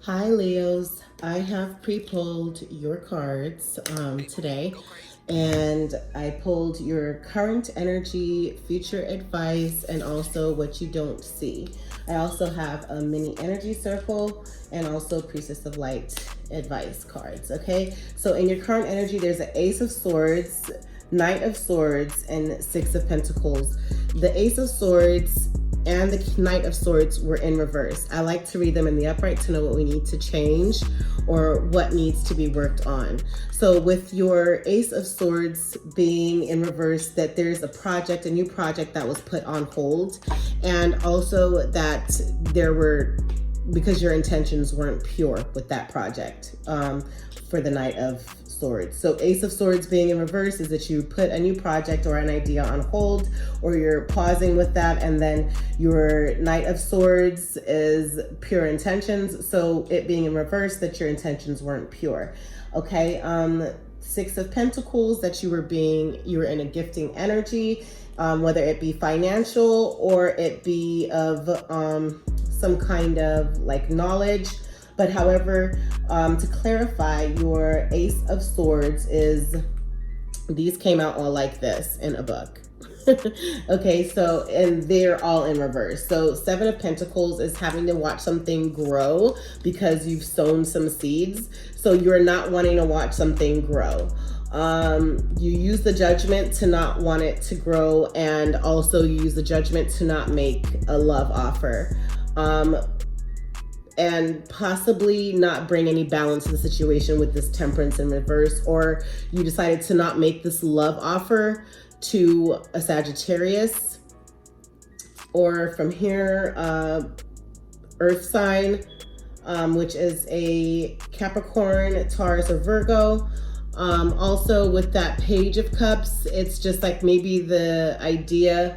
Hi Leos, I have pre-pulled your cards today, and I pulled your current energy, future advice, and also what you don't see. I also have a mini energy circle and also Priestess of Light advice cards, okay? So in your current energy, there's an Ace of Swords, Knight of Swords, and Six of Pentacles. The Ace of Swords and the Knight of Swords were in reverse. I like to read them in the upright to know what we need to change or what needs to be worked on. So with your Ace of Swords being in reverse, that there's a project, a new project that was put on hold, and also that there were, because your intentions weren't pure with that project, for the Knight of Swords. So Ace of Swords being in reverse is that you put a new project or an idea on hold, or you're pausing with that, and then your Knight of Swords is pure intentions. So it being in reverse, that your intentions weren't pure. Okay. Six of Pentacles, that you were in a gifting energy, whether it be financial or it be of some kind of like knowledge. But however, to clarify, your Ace of Swords is, these came out all like this in a book. Okay, so, and they're all in reverse. So Seven of Pentacles is having to watch something grow because you've sown some seeds. So you're not wanting to watch something grow. You use the Judgment to not want it to grow, and also you use the Judgment to not make a love offer. And possibly not bring any balance to the situation with this Temperance in reverse, or you decided to not make this love offer to a Sagittarius, or from here, Earth sign, which is a Capricorn, Taurus, or Virgo. Also with that Page of Cups, it's just like maybe the idea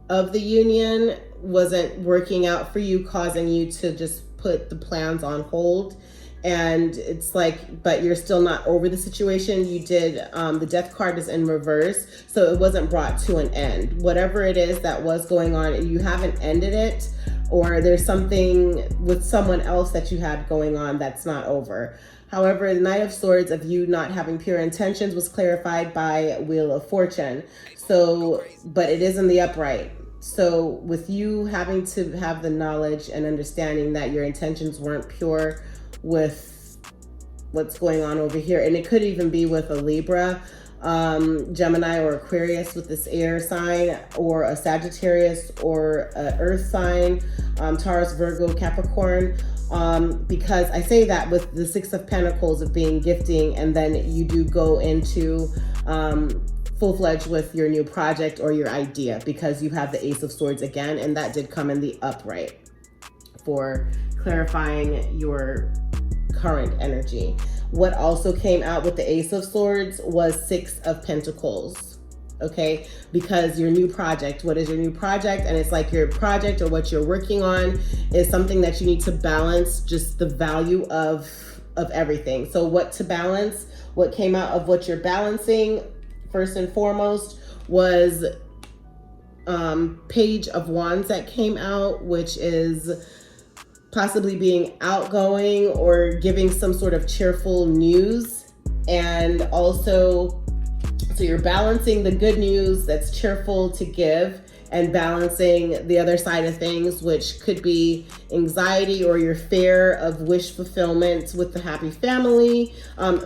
of the union wasn't working out for you, causing you to just put the plans on hold. And it's like, but you're still not over the situation. You did, the Death card is in reverse, so it wasn't brought to an end. Whatever it is that was going on, you haven't ended it, or there's something with someone else that you had going on that's not over. However, the Knight of Swords of you not having pure intentions was clarified by Wheel of Fortune. So, but it is in the upright. So with you having to have the knowledge and understanding that your intentions weren't pure with what's going on over here, and it could even be with a Libra, Gemini, or Aquarius with this air sign, or a Sagittarius, or a earth sign, Taurus, Virgo, Capricorn, because I say that with the Six of Pentacles of being gifting, and then you do go into full-fledged with your new project or your idea, because you have the Ace of Swords again, and that did come in the upright for clarifying your current energy. What also came out with the Ace of Swords was Six of Pentacles. Okay, because your new project, what is your new project? And it's like your project or what you're working on is something that you need to balance, just the value of everything. So what to balance, what came out of what you're balancing, first and foremost, was Page of Wands that came out, which is possibly being outgoing or giving some sort of cheerful news. And also, so you're balancing the good news that's cheerful to give, and balancing the other side of things, which could be anxiety or your fear of wish fulfillment with the happy family. The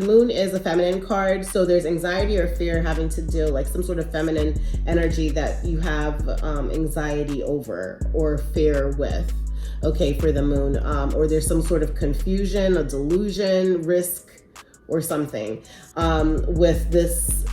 moon is a feminine card, so there's anxiety or fear having to deal, like some sort of feminine energy that you have anxiety over or fear with. Okay, for the moon, or there's some sort of confusion, a delusion, risk, or something with this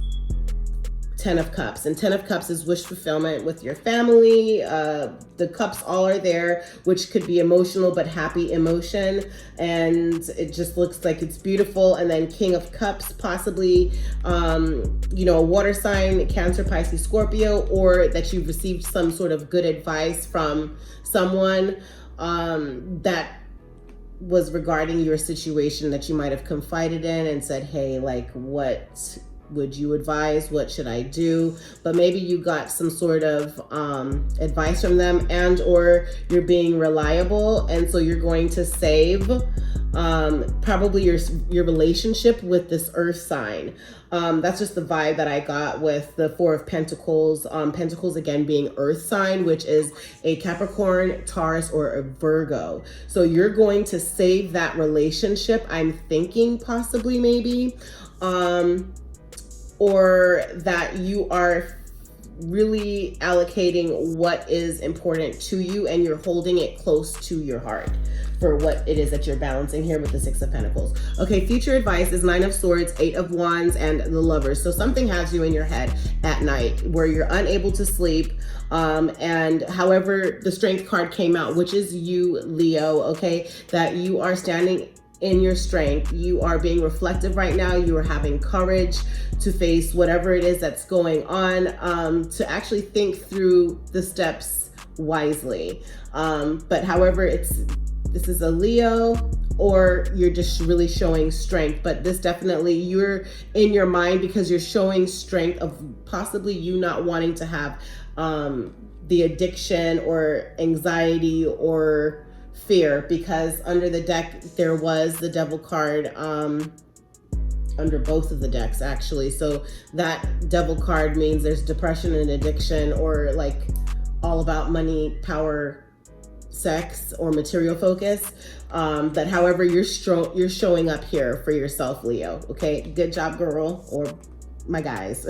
Ten of Cups. And Ten of Cups is wish fulfillment with your family. The cups all are there, which could be emotional, but happy emotion. And it just looks like it's beautiful. And then King of Cups, possibly, a water sign, Cancer, Pisces, Scorpio, or that you've received some sort of good advice from someone that was regarding your situation that you might have confided in and said, hey, like, what would you advise? What should I do? But maybe you got some sort of advice from them, and or you're being reliable, and so you're going to save probably your relationship with this earth sign. That's just the vibe that I got with the Four of Pentacles. Pentacles again being earth sign, which is a Capricorn, Taurus, or a Virgo. So you're going to save that relationship, I'm thinking, possibly, maybe, or that you are really allocating what is important to you and you're holding it close to your heart for what it is that you're balancing here with the Six of Pentacles. Okay, future advice is Nine of Swords, Eight of Wands, and the Lovers. So something has you in your head at night where you're unable to sleep. And however, the Strength card came out, which is you, Leo, okay, that you are standing in your strength. You are being reflective right now. You are having courage to face whatever it is that's going on, to actually think through the steps wisely. But however, this is a Leo, or you're just really showing strength. But this definitely, you're in your mind because you're showing strength of possibly you not wanting to have the addiction or anxiety or fear, because under the deck there was the Devil card under both of the decks, actually. So that Devil card means there's depression and addiction, or like all about money, power, sex, or material focus. But however, you're showing up here for yourself, Leo. Okay, good job, girl, or my guys.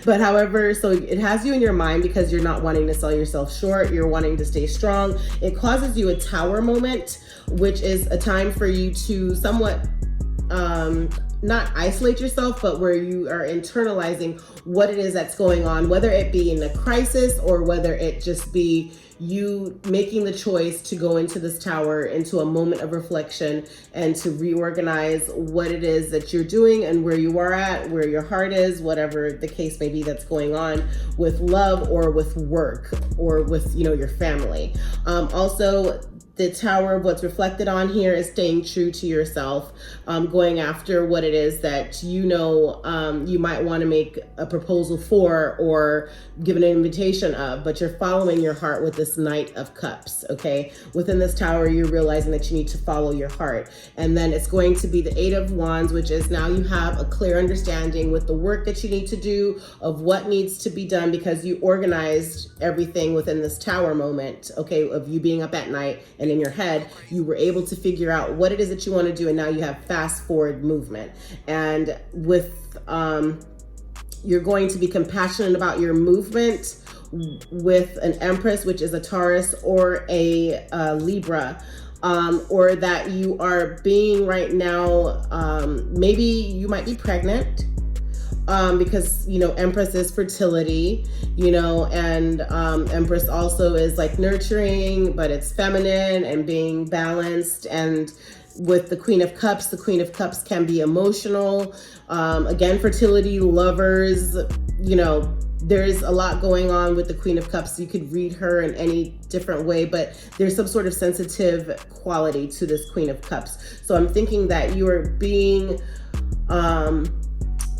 But however, so it has you in your mind because you're not wanting to sell yourself short. You're wanting to stay strong. It causes you a tower moment, which is a time for you to somewhat not isolate yourself, but where you are internalizing what it is that's going on, whether it be in a crisis or whether it just be you making the choice to go into this tower, into a moment of reflection, and to reorganize what it is that you're doing and where you are at, where your heart is, whatever the case may be that's going on with love or with work or with, your family. Also, the tower of what's reflected on here is staying true to yourself, going after what it is that you might want to make a proposal for or give an invitation of, but you're following your heart with this Knight of Cups, okay? Within this tower, you're realizing that you need to follow your heart. And then it's going to be the Eight of Wands, which is now you have a clear understanding with the work that you need to do of what needs to be done, because you organized everything within this tower moment, okay, of you being up at night, and in your head, you were able to figure out what it is that you want to do, and now you have fast forward movement. And with you're going to be compassionate about your movement with an Empress, which is a Taurus or a Libra, or that you are being right now, maybe you might be pregnant, because Empress is fertility, and Empress also is like nurturing, but it's feminine and being balanced. And with the Queen of Cups can be emotional. Again, fertility, lovers, there's a lot going on with the Queen of Cups. You could read her in any different way, but there's some sort of sensitive quality to this Queen of Cups. So I'm thinking that you are being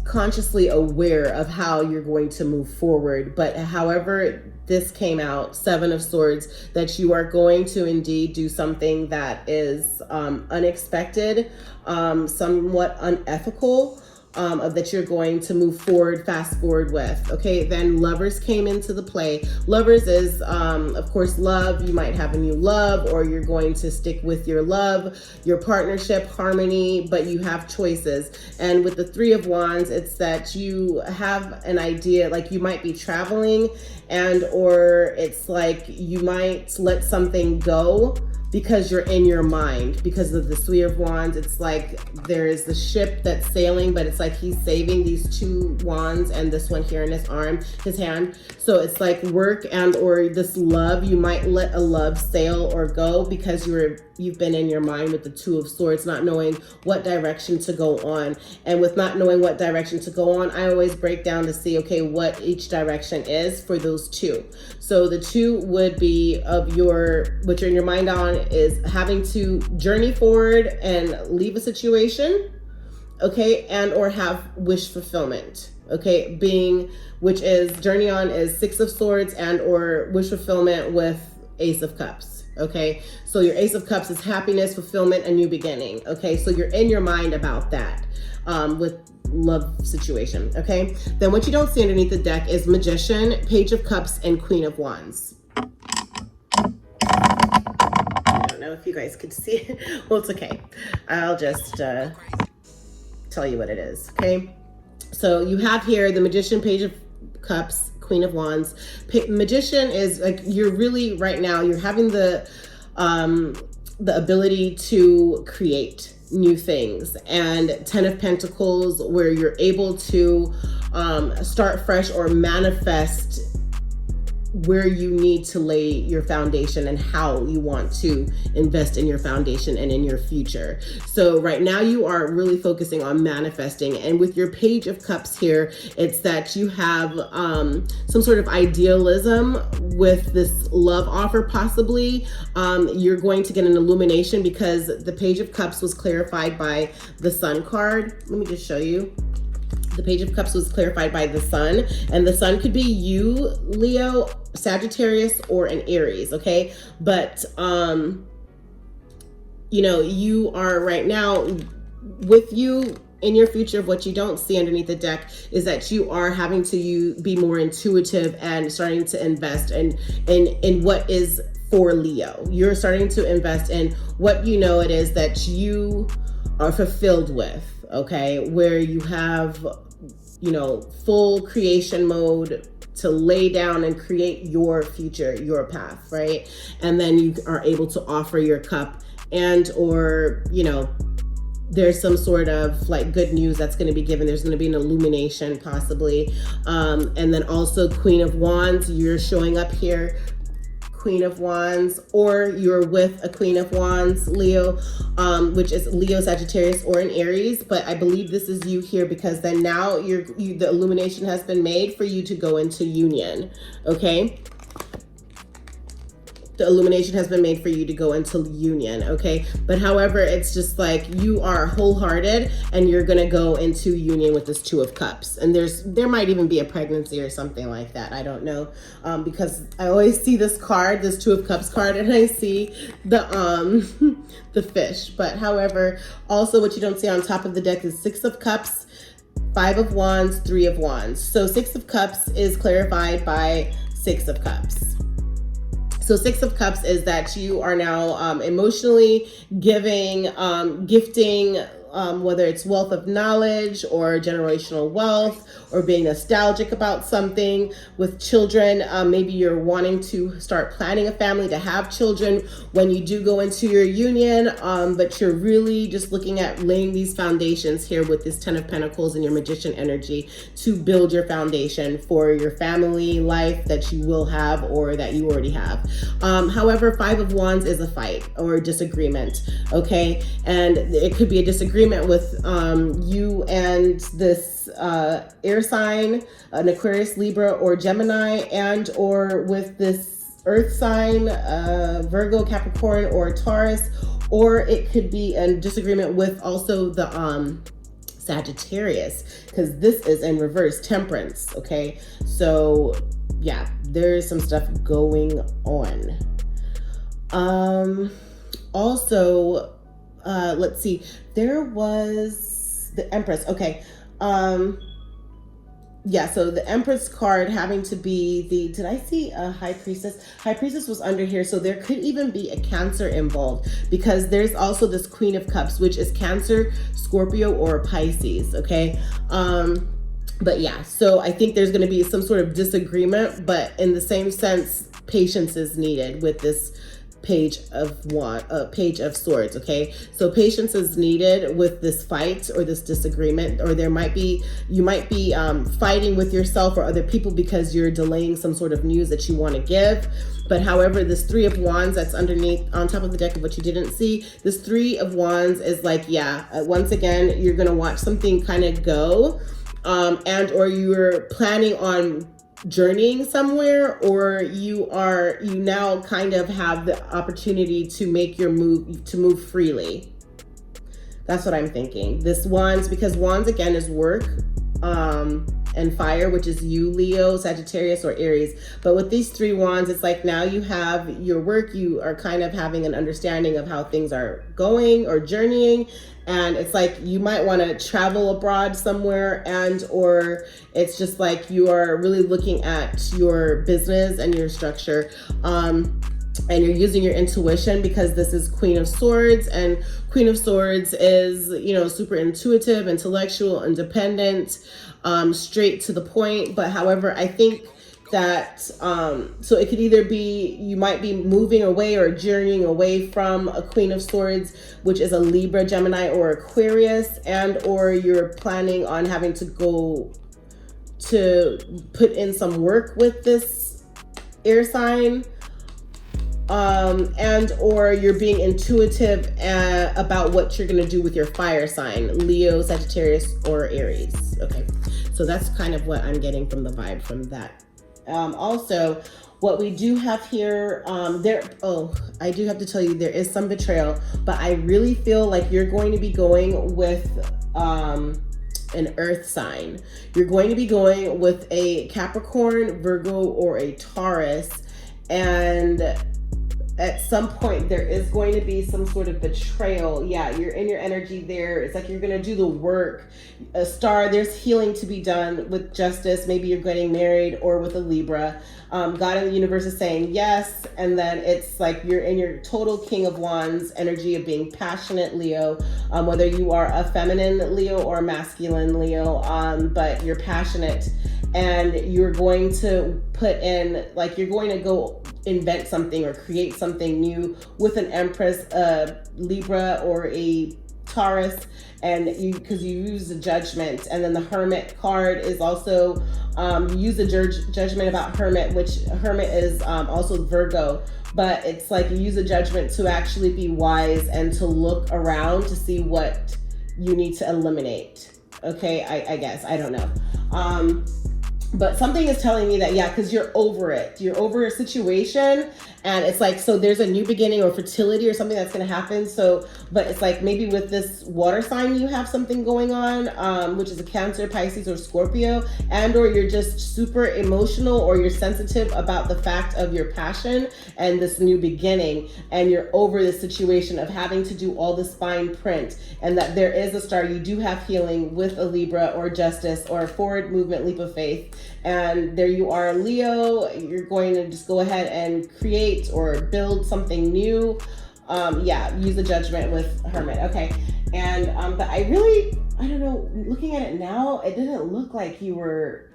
consciously aware of how you're going to move forward. But however this came out, Seven of Swords, that you are going to indeed do something that is unexpected, somewhat unethical, that you're going to move forward, fast forward with. Okay, then Lovers came into the play. Lovers is, of course, love. You might have a new love, or you're going to stick with your love, your partnership, harmony, but you have choices. And with the Three of Wands, it's that you have an idea, like you might be traveling, and or it's like you might let something go because you're in your mind. Because of the Three of Wands, it's like there is the ship that's sailing, but it's like he's saving these two wands and this one here in his arm, his hand. So it's like work and or this love, you might let a love sail or go because you've been in your mind with the Two of Swords, not knowing what direction to go on. And with not knowing what direction to go on, I always break down to see, okay, what each direction is for those two. So the two would be of what you're in your mind on is having to journey forward and leave a situation, okay, and or have wish fulfillment, okay, which is journey on is 6 of Swords and or wish fulfillment with Ace of Cups, okay? So your Ace of Cups is happiness, fulfillment, a new beginning, okay? So you're in your mind about that with love situation, okay? Then what you don't see underneath the deck is Magician, Page of Cups, and Queen of Wands. I don't know if you guys could see it. Well, it's okay. I'll just tell you what it is, okay? So you have here the Magician, Page of Cups, Queen of Wands. Magician is like, you're really right now, you're having the ability to create new things, and 10 of Pentacles, where you're able to start fresh or manifest where you need to lay your foundation and how you want to invest in your foundation and in your future. So right now you are really focusing on manifesting, and with your Page of Cups here, it's that you have some sort of idealism with this love offer. Possibly you're going to get an illumination, because the Page of Cups was clarified by the Sun card. Let me just show you. The Page of Cups was clarified by the Sun, and the Sun could be you, Leo, Sagittarius, or an Aries, okay? But, you know, you are right now, with you in your future, what you don't see underneath the deck is that you are having to be more intuitive and starting to invest in what is for Leo. You're starting to invest in what you know it is that you are fulfilled with, okay, where you have, you know, full creation mode to lay down and create your future, your path, right? And then you are able to offer your cup, and or, you know, there's some sort of like good news that's going to be given. There's going to be an illumination possibly. And then also Queen of Wands, you're showing up here, Queen of Wands, or you're with a Queen of Wands, Leo, which is Leo, Sagittarius, or an Aries. But I believe this is you here, because then now the illumination has been made for you to go into union, okay? The illumination has been made for you to go into union, okay? But however, it's just like you are wholehearted and you're gonna go into union with this Two of Cups. And there might even be a pregnancy or something like that. I don't know, because I always see this card, this Two of Cups card, and I see the the fish. But however, also what you don't see on top of the deck is Six of Cups, Five of Wands, Three of Wands. So Six of Cups is clarified by Six of Cups. So Six of Cups is that you are now emotionally giving, gifting, whether it's wealth of knowledge or generational wealth, or being nostalgic about something with children. Maybe you're wanting to start planning a family, to have children when you do go into your union, but you're really just looking at laying these foundations here with this Ten of Pentacles and your Magician energy to build your foundation for your family life that you will have or that you already have. However, Five of Wands is a fight or a disagreement, okay? And it could be a disagreement with you and this air sign, an Aquarius, Libra, or Gemini, and or with this earth sign, Virgo, Capricorn, or Taurus. Or it could be a disagreement with also the Sagittarius, because this is in reverse, Temperance, okay? So yeah, there's some stuff going on. Also, let's see, there was the Empress, okay. Yeah, so the Empress card having to be did I see a High Priestess? High Priestess was under here, so there could even be a Cancer involved, because there's also this Queen of Cups, which is Cancer, Scorpio, or Pisces, okay? But yeah, so I think there's going to be some sort of disagreement, but in the same sense, patience is needed with this Page of Swords, okay? So patience is needed with this fight or this disagreement, or you might be fighting with yourself or other people because you're delaying some sort of news that you want to give. But however, this Three of Wands that's underneath on top of the deck of what you didn't see, this Three of Wands is like, yeah, once again, you're gonna watch something kind of go, and or you're planning on journeying somewhere, or you now kind of have the opportunity to make your move, to move freely. That's what I'm thinking. This wands, because wands again is work, and fire, which is you, Leo, Sagittarius, or Aries. But with these 3 wands, it's like now you have your work, you are kind of having an understanding of how things are going or journeying. And it's like you might want to travel abroad somewhere, and or it's just like you are really looking at your business and your structure. And you're using your intuition, because this is Queen of Swords, and Queen of Swords is, you know, super intuitive, intellectual, independent, straight to the point. But however, I think that so it could either be you might be moving away or journeying away from a Queen of Swords, which is a Libra, Gemini, or Aquarius, and or you're planning on having to go to put in some work with this air sign. And or you're being intuitive about what you're going to do with your fire sign, Leo, Sagittarius, or Aries. Okay, so that's kind of what I'm getting from the vibe from that. Also, what we do have here, I do have to tell you, there is some betrayal, but I really feel like you're going to be going with an earth sign. You're going to be going with a Capricorn, Virgo, or a Taurus, and at some point there is going to be some sort of betrayal. Yeah, you're in your energy there. It's like you're going to do the work. A star, there's healing to be done with justice. Maybe you're getting married, or with a Libra. God in the universe is saying yes. And then it's like you're in your total King of Wands energy of being passionate, Leo, whether you are a feminine Leo or a masculine Leo, but you're passionate, and you're going to put in, like, you're going to go invent something or create something new with an Empress, Libra, or a Taurus, and because you use the Judgment. And then the Hermit card is also, you use the judgment about Hermit, which Hermit is also Virgo, but it's like you use a judgment to actually be wise and to look around to see what you need to eliminate. Okay, I guess, I don't know. But something is telling me that, yeah, because you're over it. You're over a situation, and it's like, so there's a new beginning or fertility or something that's going to happen. So, but it's like maybe with this water sign, you have something going on, which is a Cancer, Pisces, or Scorpio, and or you're just super emotional, or you're sensitive about the fact of your passion and this new beginning, and you're over the situation of having to do all this fine print, and that there is a star. You do have healing with a Libra, or justice, or a forward movement, leap of faith. And there you are, Leo. You're going to just go ahead and create or build something new. Yeah, use the judgment with Hermit. Okay. And but I don't know, looking at it now, it didn't look like you were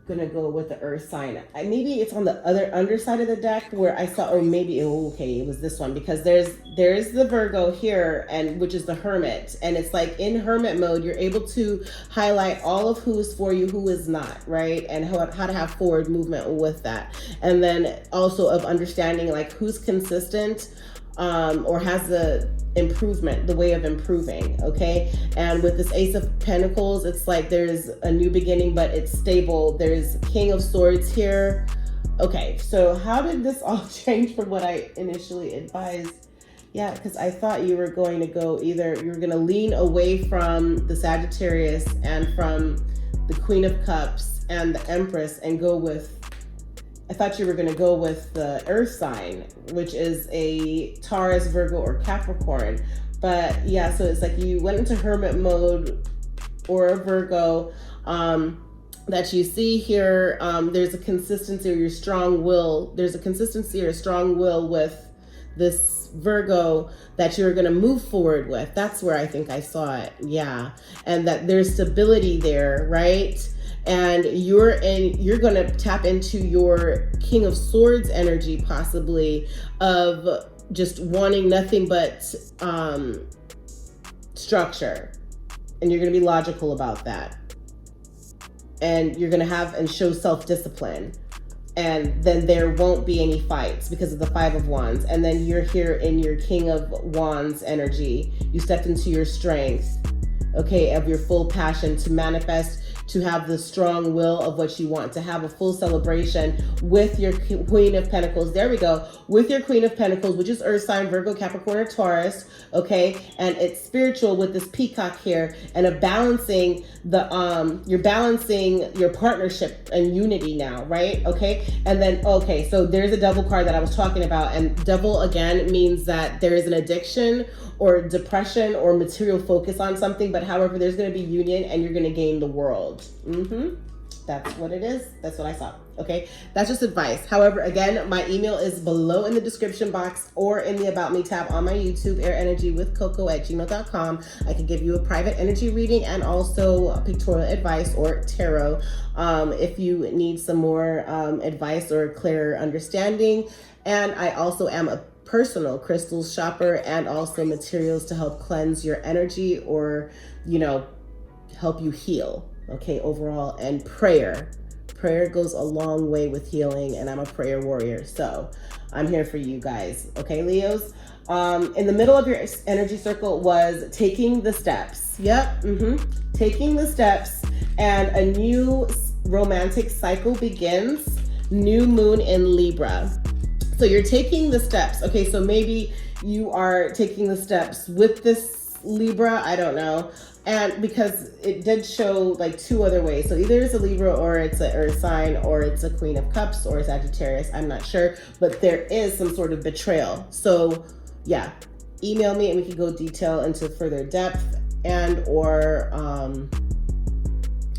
gonna go with the earth sign. Maybe it's on the other underside of the deck where I saw, or maybe, okay, it was this one, because there's the Virgo here, and which is the Hermit, and it's like in Hermit mode, you're able to highlight all of who is for you, who is not, right? And how to have forward movement with that. And then also of understanding like who's consistent, or has the improvement, the way of improving. Okay. And with this Ace of Pentacles, it's like there's a new beginning, but it's stable. There's King of Swords here. Okay, so how did this all change from what I initially advised? Yeah, because I thought you were going to go either, you were going to lean away from the Sagittarius and from the Queen of Cups and the Empress and go with, I thought you were going to go with the earth sign, which is a Taurus, Virgo, or Capricorn. But yeah, so it's like you went into hermit mode or a Virgo, that you see here. There's a consistency, or your strong will. There's a consistency or a strong will with this Virgo that you're going to move forward with. That's where I think I saw it. Yeah. And that there's stability there, right? And you're going to tap into your King of Swords energy, possibly, of just wanting nothing but structure. And you're going to be logical about that. And you're going to have and show self-discipline. And then there won't be any fights because of the Five of Wands. And then you're here in your King of Wands energy. You stepped into your strength, okay, of your full passion to manifest to have the strong will of what you want, to have a full celebration with your Queen of Pentacles. There we go. With your Queen of Pentacles, which is Earth sign, Virgo, Capricorn, or Taurus. Okay. And it's spiritual with this peacock here, and a balancing you're balancing your partnership and unity now, right? Okay. And then, okay, so there's a devil card that I was talking about, and devil again means that there is an addiction or depression or material focus on something, but however, there's going to be union and you're going to gain the world. That's what it is. That's what I saw. Okay. That's just advice. However, again, my email is below in the description box or in the About Me tab on my YouTube, airenergywithcoco@gmail.com. I can give you a private energy reading and also pictorial advice or tarot if you need some more advice or clearer understanding. And I also am a personal crystals shopper and also materials to help cleanse your energy or, help you heal. Okay, overall. And prayer goes a long way with healing, and I'm a prayer warrior, so I'm here for you guys. Okay, Leos. In the middle of your energy circle was taking the steps. Yep. Taking the steps, and a new romantic cycle begins. New moon in Libra. So you're taking the steps. Okay, so maybe you are taking the steps with this Libra. I don't know. And because it did show like two other ways. So either it's a Libra or it's an Earth sign or it's a Queen of Cups or Sagittarius. I'm not sure. But there is some sort of betrayal. So yeah, email me and we can go detail into further depth, and or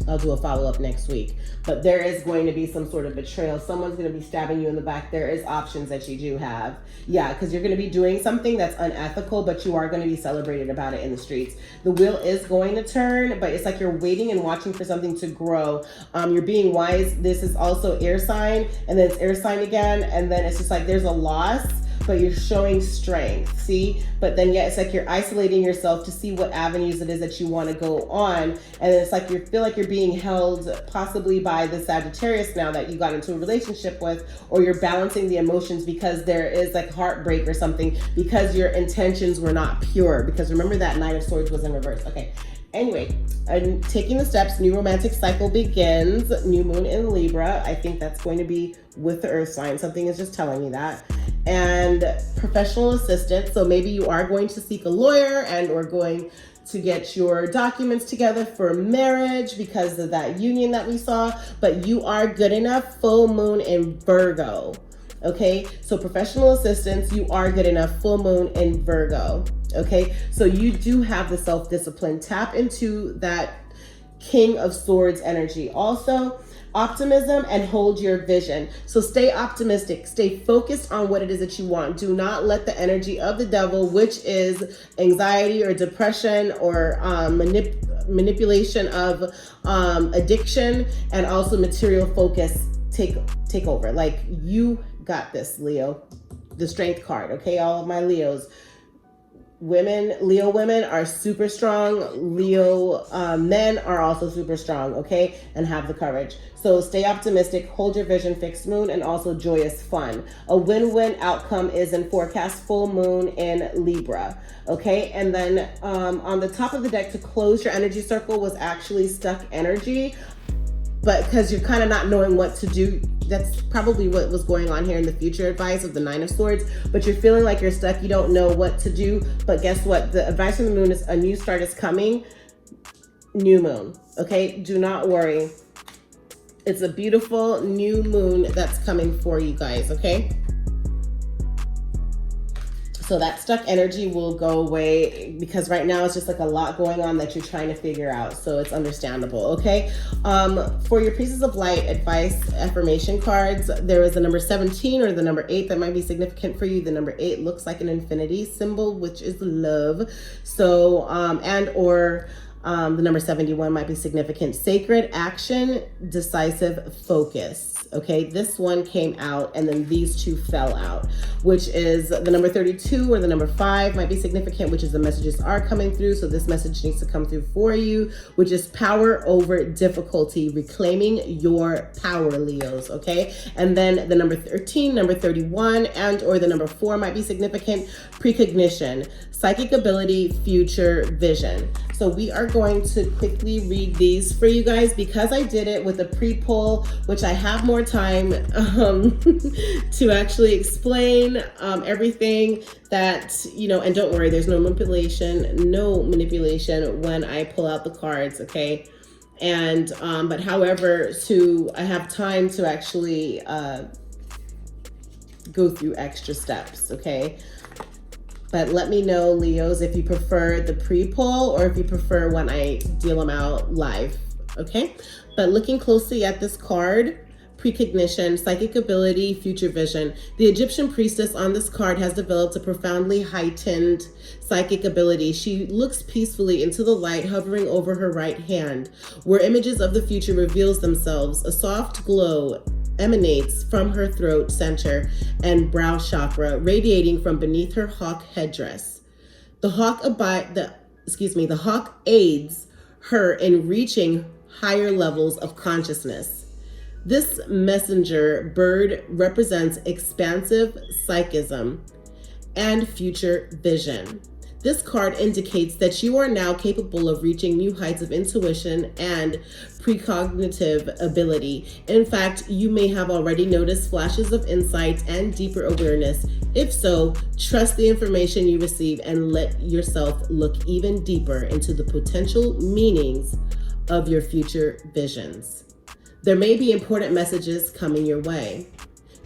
I'll do a follow-up next week. But there is going to be some sort of betrayal. Someone's going to be stabbing you in the back. There is options that you do have. Yeah, because you're going to be doing something that's unethical, but you are going to be celebrated about it in the streets. The wheel is going to turn, but it's like you're waiting and watching for something to grow. You're being wise. This is also air sign, and then it's air sign again. And then it's just like there's a loss, but you're showing strength, see? But then yet it's like you're isolating yourself to see what avenues it is that you want to go on. And then it's like you feel like you're being held possibly by the Sagittarius now that you got into a relationship with, or you're balancing the emotions because there is like heartbreak or something because your intentions were not pure. Because remember that Nine of Swords was in reverse. Okay. Anyway, I'm taking the steps. New romantic cycle begins. New moon in Libra. I think that's going to be with the Earth sign. Something is just telling me that. And professional assistance. So maybe you are going to seek a lawyer and or going to get your documents together for marriage because of that union that we saw. But you are good enough. Full moon in Virgo. Okay, so professional assistance, you are good enough. Full moon in Virgo. Okay, so you do have the self-discipline. Tap into that King of Swords energy. Also, optimism and hold your vision. So stay optimistic, stay focused on what it is that you want. Do not let the energy of the devil, which is anxiety or depression or manipulation of addiction and also material focus take over. Like, you got this, Leo. The Strength card. Okay, all of my Leos. Leo women are super strong. Leo men are also super strong, okay? And have the courage. So stay optimistic, hold your vision, fixed moon, and also joyous fun. A win-win outcome is in forecast, full moon in Libra, okay? And then on the top of the deck to close your energy circle was actually stuck energy. But because you're kind of not knowing what to do, that's probably what was going on here in the future advice of the Nine of Swords. But you're feeling like you're stuck. You don't know what to do. But guess what? The advice from the moon is a new start is coming. New moon. Okay? Do not worry. It's a beautiful new moon that's coming for you guys. Okay? So that stuck energy will go away because right now it's just like a lot going on that you're trying to figure out. So it's understandable, okay? For your pieces of light advice, affirmation cards, there is the number 17 or the number 8 that might be significant for you. The number 8 looks like an infinity symbol, which is love. So, and or the number 71 might be significant. Sacred action, decisive focus. Okay, this one came out and then these two fell out, which is the number 32 or the number 5 might be significant, which is the messages are coming through. So this message needs to come through for you, which is power over difficulty, reclaiming your power, Leos. Okay, and then the number 13, number 31, and or the number 4 might be significant. Precognition, psychic ability, future vision. So we are going to quickly read these for you guys because I did it with a pre-poll, which I have more time to actually explain everything that, and don't worry, there's no manipulation when I pull out the cards, okay? And, but however, I have time to actually go through extra steps, okay? But let me know, Leos, if you prefer the pre-poll or if you prefer when I deal them out live, okay? But looking closely at this card, precognition, psychic ability, future vision. The Egyptian priestess on this card has developed a profoundly heightened psychic ability. She looks peacefully into the light hovering over her right hand, where images of the future reveals themselves. A soft glow emanates from her throat center and brow chakra, radiating from beneath her hawk headdress. The hawk aids her in reaching higher levels of consciousness. This messenger bird represents expansive psychism and future vision. This card indicates that you are now capable of reaching new heights of intuition and precognitive ability. In fact, you may have already noticed flashes of insight and deeper awareness. If so, trust the information you receive and let yourself look even deeper into the potential meanings of your future visions. There may be important messages coming your way.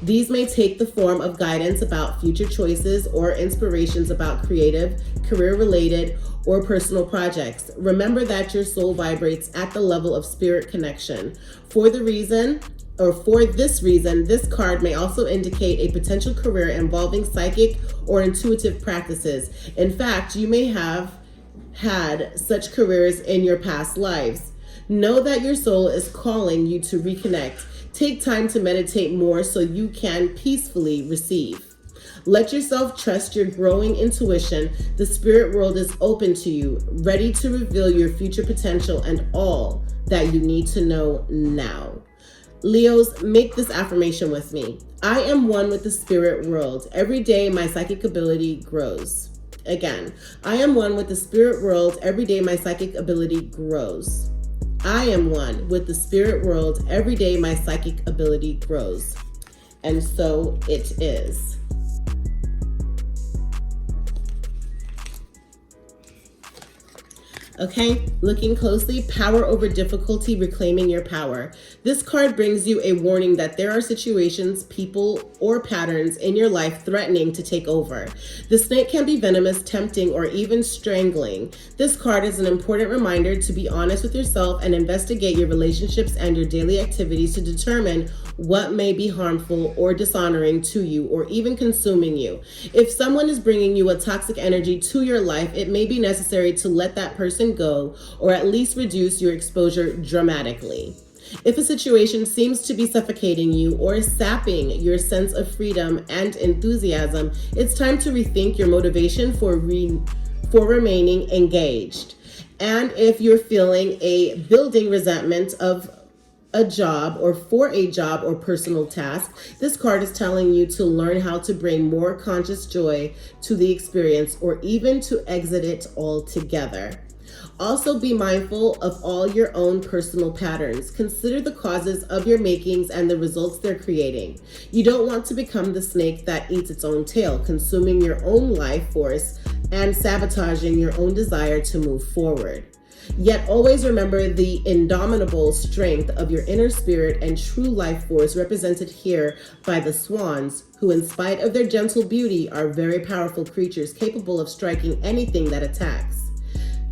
These may take the form of guidance about future choices or inspirations about creative, career-related, or personal projects. Remember that your soul vibrates at the level of spirit connection. For this reason, this card may also indicate a potential career involving psychic or intuitive practices. In fact, you may have had such careers in your past lives. Know that your soul is calling you to reconnect. Take time to meditate more so you can peacefully receive. Let yourself trust your growing intuition. The spirit world is open to you, ready to reveal your future potential and all that you need to know now. Leos, make this affirmation with me. I am one with the spirit world. Every day my psychic ability grows. Again, I am one with the spirit world. Every day my psychic ability grows. I am one with the spirit world. Every day my psychic ability grows. And so it is. Okay, looking closely, power over difficulty, reclaiming your power. This card brings you a warning that there are situations, people, or patterns in your life threatening to take over. The snake can be venomous, tempting, or even strangling. This card is an important reminder to be honest with yourself and investigate your relationships and your daily activities to determine what may be harmful or dishonoring to you or even consuming you. If someone is bringing you a toxic energy to your life, it may be necessary to let that person go or at least reduce your exposure dramatically. If a situation seems to be suffocating you or sapping your sense of freedom and enthusiasm, it's time to rethink your motivation for remaining engaged. And if you're feeling a building resentment of a job or for a job or personal task, this card is telling you to learn how to bring more conscious joy to the experience or even to exit it altogether. Also, be mindful of all your own personal patterns. Consider the causes of your makings and the results they're creating. You don't want to become the snake that eats its own tail, consuming your own life force and sabotaging your own desire to move forward. Yet always remember the indomitable strength of your inner spirit and true life force represented here by the swans, who in spite of their gentle beauty are very powerful creatures capable of striking anything that attacks.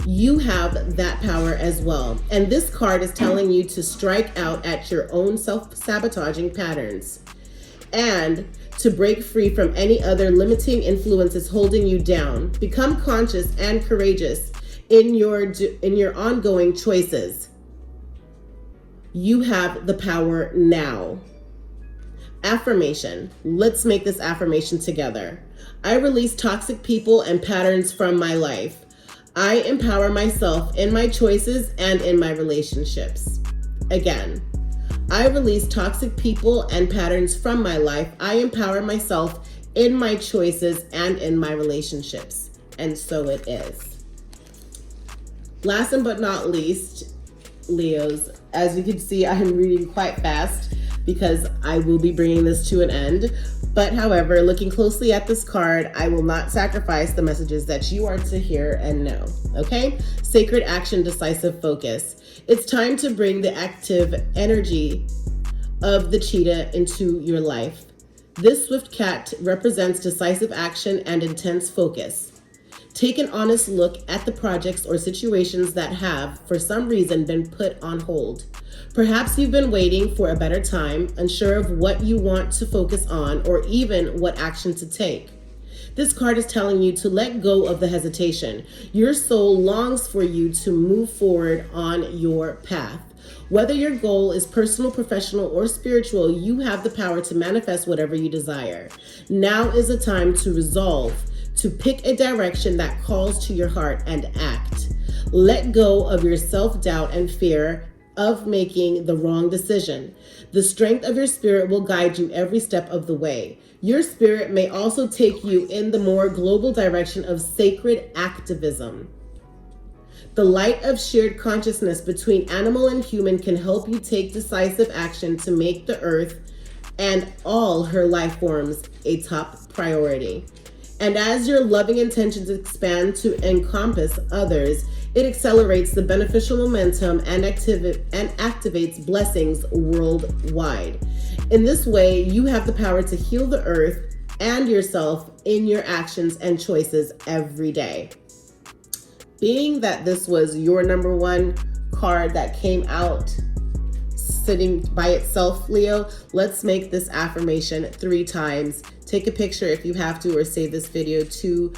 You have that power as well. And this card is telling you to strike out at your own self-sabotaging patterns and to break free from any other limiting influences holding you down. Become conscious and courageous in your ongoing choices. You have the power now. Affirmation. Let's make this affirmation together. I release toxic people and patterns from my life. I empower myself in my choices and in my relationships. Again, I release toxic people and patterns from my life. I empower myself in my choices and in my relationships. And so it is. Last but not least, Leos, as you can see, I'm reading quite fast because I will be bringing this to an end. But however, looking closely at this card, I will not sacrifice the messages that you are to hear and know. Okay? Sacred action, decisive focus. It's time to bring the active energy of the cheetah into your life. This swift cat represents decisive action and intense focus. Take an honest look at the projects or situations that have, for some reason, been put on hold. Perhaps you've been waiting for a better time, unsure of what you want to focus on or even what action to take. This card is telling you to let go of the hesitation. Your soul longs for you to move forward on your path. Whether your goal is personal, professional, or spiritual, you have the power to manifest whatever you desire. Now is the time to resolve, to pick a direction that calls to your heart and act. Let go of your self-doubt and fear of making the wrong decision. The strength of your spirit will guide you every step of the way. Your spirit may also take you in the more global direction of sacred activism. The light of shared consciousness between animal and human can help you take decisive action to make the earth and all her life forms a top priority. And as your loving intentions expand to encompass others, it accelerates the beneficial momentum and activates blessings worldwide. In this way, you have the power to heal the earth and yourself in your actions and choices every day. Being that this was your number one card that came out sitting by itself, Leo, let's make this affirmation 3 times. Take a picture if you have to, or save this video to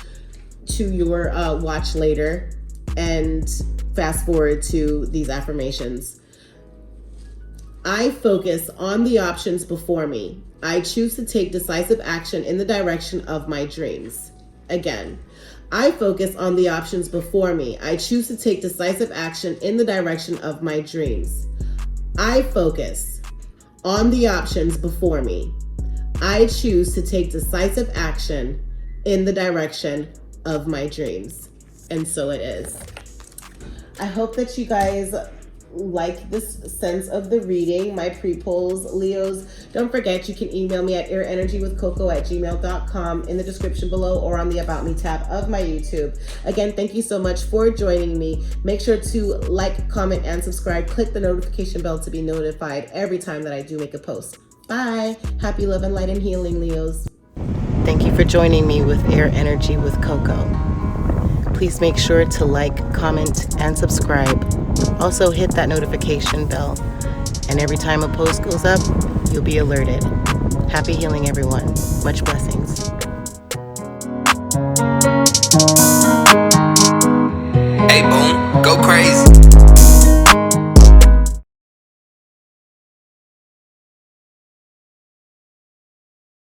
your watch later, and fast forward to these affirmations. I focus on the options before me. I choose to take decisive action in the direction of my dreams. Again, I focus on the options before me. I choose to take decisive action in the direction of my dreams. I focus on the options before me. I choose to take decisive action in the direction of my dreams. And so it is. I hope that you guys like this sense of the reading, my pre-polls, Leos. Don't forget, you can email me at airenergywithcoco@gmail.com in the description below or on the About Me tab of my YouTube. Again, thank you so much for joining me. Make sure to like, comment, and subscribe. Click the notification bell to be notified every time that I do make a post. Bye. Happy love and light and healing, Leos. Thank you for joining me with Air Energy with Coco. Please make sure to like, comment, and subscribe. Also hit that notification bell, and every time a post goes up, you'll be alerted. Happy healing, everyone. Much blessings. Hey, boom, go crazy.